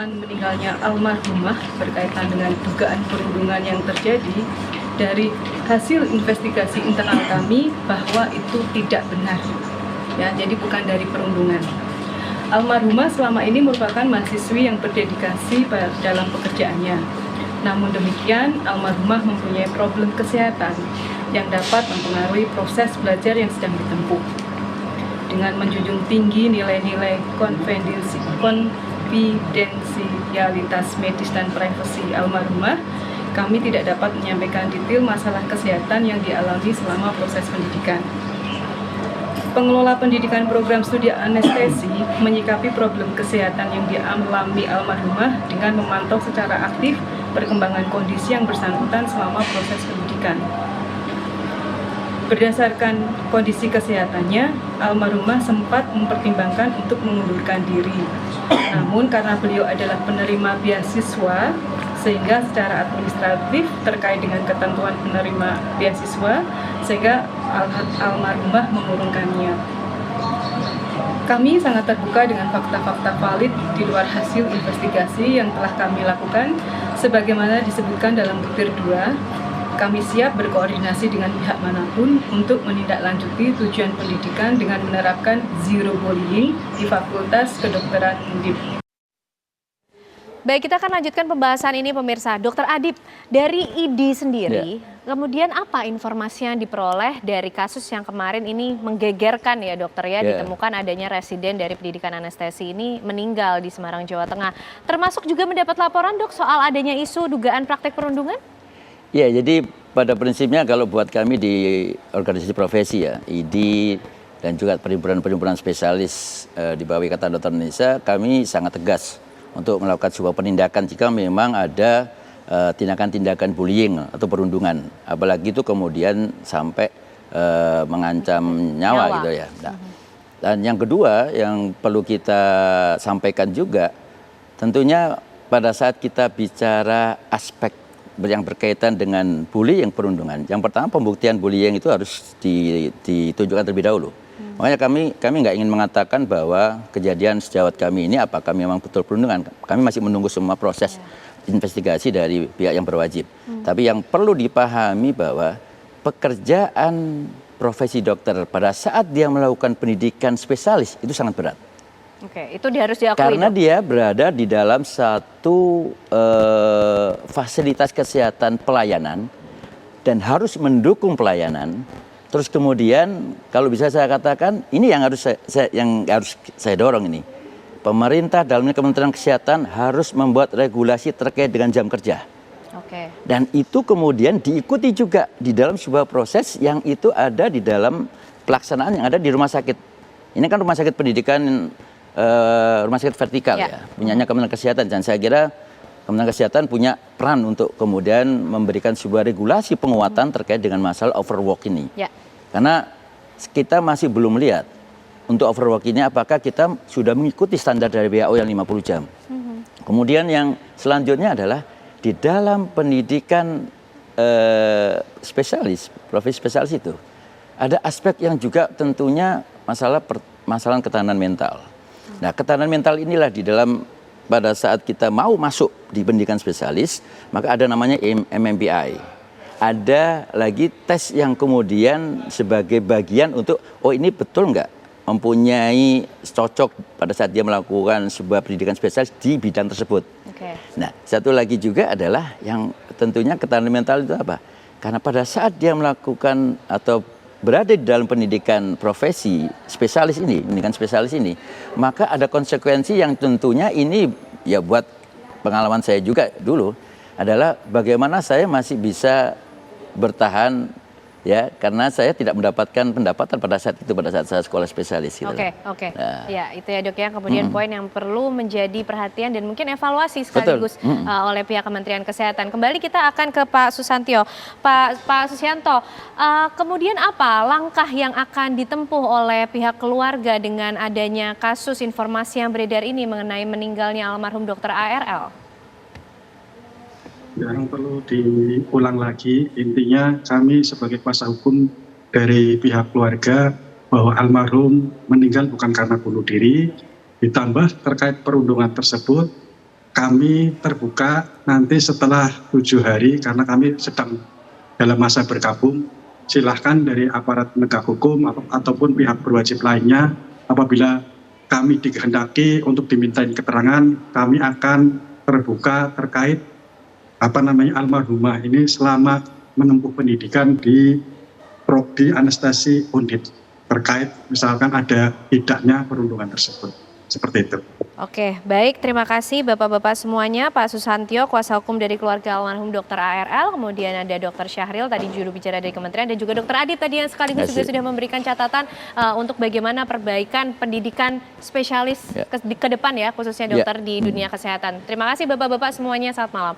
dugaan meninggalnya almarhumah berkaitan dengan dugaan perundungan yang terjadi, dari hasil investigasi internal kami bahwa itu tidak benar. Ya, jadi bukan dari perundungan. Almarhumah selama ini merupakan mahasiswi yang berdedikasi dalam pekerjaannya. Namun demikian, almarhumah mempunyai problem kesehatan yang dapat mempengaruhi proses belajar yang sedang ditempuh. Dengan menjunjung tinggi nilai-nilai konfidensialitas medis dan privasi almarhumah, kami tidak dapat menyampaikan detail masalah kesehatan yang dialami selama proses pendidikan. Pengelola pendidikan program studi anestesi menyikapi problem kesehatan yang dialami almarhumah dengan memantau secara aktif perkembangan kondisi yang bersangkutan selama proses pendidikan. Berdasarkan kondisi kesehatannya, almarhumah sempat mempertimbangkan untuk mengundurkan diri. Namun karena beliau adalah penerima beasiswa, sehingga secara administratif terkait dengan ketentuan penerima beasiswa, sehingga almarhumah mengurungkannya. Kami sangat terbuka dengan fakta-fakta valid di luar hasil investigasi yang telah kami lakukan, sebagaimana disebutkan dalam butir 2. Kami siap berkoordinasi dengan pihak manapun untuk menindaklanjuti tujuan pendidikan dengan menerapkan zero bullying di Fakultas Kedokteran Undip. Baik, kita akan lanjutkan pembahasan ini pemirsa. Dr. Adip, dari ID sendiri, kemudian apa informasi yang diperoleh dari kasus yang kemarin ini menggegerkan ya dokter ya, ditemukan adanya residen dari pendidikan anestesi ini meninggal di Semarang, Jawa Tengah. Termasuk juga mendapat laporan dok soal adanya isu dugaan praktek perundungan? Ya, jadi pada prinsipnya kalau buat kami di organisasi profesi ya, ID dan juga perhimpunan spesialis di bawah Ikatan Dokter Indonesia, kami sangat tegas untuk melakukan sebuah penindakan jika memang ada tindakan-tindakan bullying atau perundungan. Apalagi itu kemudian sampai mengancam nyawa gitu ya. Nah, dan yang kedua yang perlu kita sampaikan juga, tentunya pada saat kita bicara aspek yang berkaitan dengan bullying perundungan, yang pertama pembuktian bullying itu harus ditunjukkan terlebih dahulu. Makanya kami nggak ingin mengatakan bahwa kejadian sejawat kami ini apakah memang betul perundungan. Kami masih menunggu semua proses investigasi dari pihak yang berwajib. Tapi yang perlu dipahami bahwa pekerjaan profesi dokter pada saat dia melakukan pendidikan spesialis itu sangat berat. Oke, itu harus diakui. Karena dia berada di dalam satu fasilitas kesehatan pelayanan dan harus mendukung pelayanan. Terus kemudian kalau bisa saya katakan ini yang harus saya dorong ini. Pemerintah dalamnya Kementerian Kesehatan harus membuat regulasi terkait dengan jam kerja. Oke. Dan itu kemudian diikuti juga di dalam sebuah proses yang itu ada di dalam pelaksanaan yang ada di rumah sakit. Ini kan rumah sakit pendidikan, rumah sakit vertikal ya, punyanya Kementerian Kesehatan. Dan saya kira Kementerian Kesehatan punya peran untuk kemudian memberikan sebuah regulasi penguatan terkait dengan masalah overwork ini. Karena kita masih belum melihat untuk overwork ini apakah kita sudah mengikuti standar dari WHO yang 50 jam. Kemudian yang selanjutnya adalah di dalam pendidikan spesialis, profesi spesialis itu ada aspek yang juga tentunya masalah ketahanan mental. Nah, ketahanan mental inilah di dalam pada saat kita mau masuk di pendidikan spesialis, maka ada namanya MMPI. Ada lagi tes yang kemudian sebagai bagian untuk, oh ini betul nggak mempunyai cocok pada saat dia melakukan sebuah pendidikan spesialis di bidang tersebut. Nah, satu lagi juga adalah yang tentunya ketahanan mental itu apa? Karena pada saat dia melakukan atau berada di dalam pendidikan profesi spesialis ini, pendidikan spesialis ini, maka ada konsekuensi yang tentunya ini ya buat pengalaman saya juga dulu adalah bagaimana saya masih bisa bertahan ya karena saya tidak mendapatkan pendapatan pada saat saya sekolah spesialis gitu. Oke. Nah. Ya, itu ya Dok ya. Kemudian poin yang perlu menjadi perhatian dan mungkin evaluasi sekaligus oleh pihak Kementerian Kesehatan. Kembali kita akan ke Pak Susantyo. Pak Susianto, kemudian apa langkah yang akan ditempuh oleh pihak keluarga dengan adanya kasus informasi yang beredar ini mengenai meninggalnya almarhum Dr. ARL? Yang perlu diulang lagi, intinya kami sebagai kuasa hukum dari pihak keluarga bahwa almarhum meninggal bukan karena bunuh diri, ditambah terkait perundungan tersebut, kami terbuka nanti setelah 7 hari karena kami sedang dalam masa berkabung. Silahkan dari aparat penegak hukum ataupun pihak berwajib lainnya, apabila kami dikehendaki untuk dimintain keterangan, kami akan terbuka terkait almarhumah ini selama menempuh pendidikan di Prodi Anestesi Undip, terkait misalkan ada tidaknya perundungan tersebut. Seperti itu. Oke, baik. Terima kasih Bapak-Bapak semuanya. Pak Susantyo, kuasa hukum dari keluarga almarhum Dr. ARL, kemudian ada Dr. Syahril, tadi juru bicara dari kementerian, dan juga Dr. Adit tadi yang sekaligus juga sudah memberikan catatan untuk bagaimana perbaikan pendidikan spesialis ke depan ya, khususnya dokter di dunia kesehatan. Terima kasih Bapak-Bapak semuanya, selamat malam.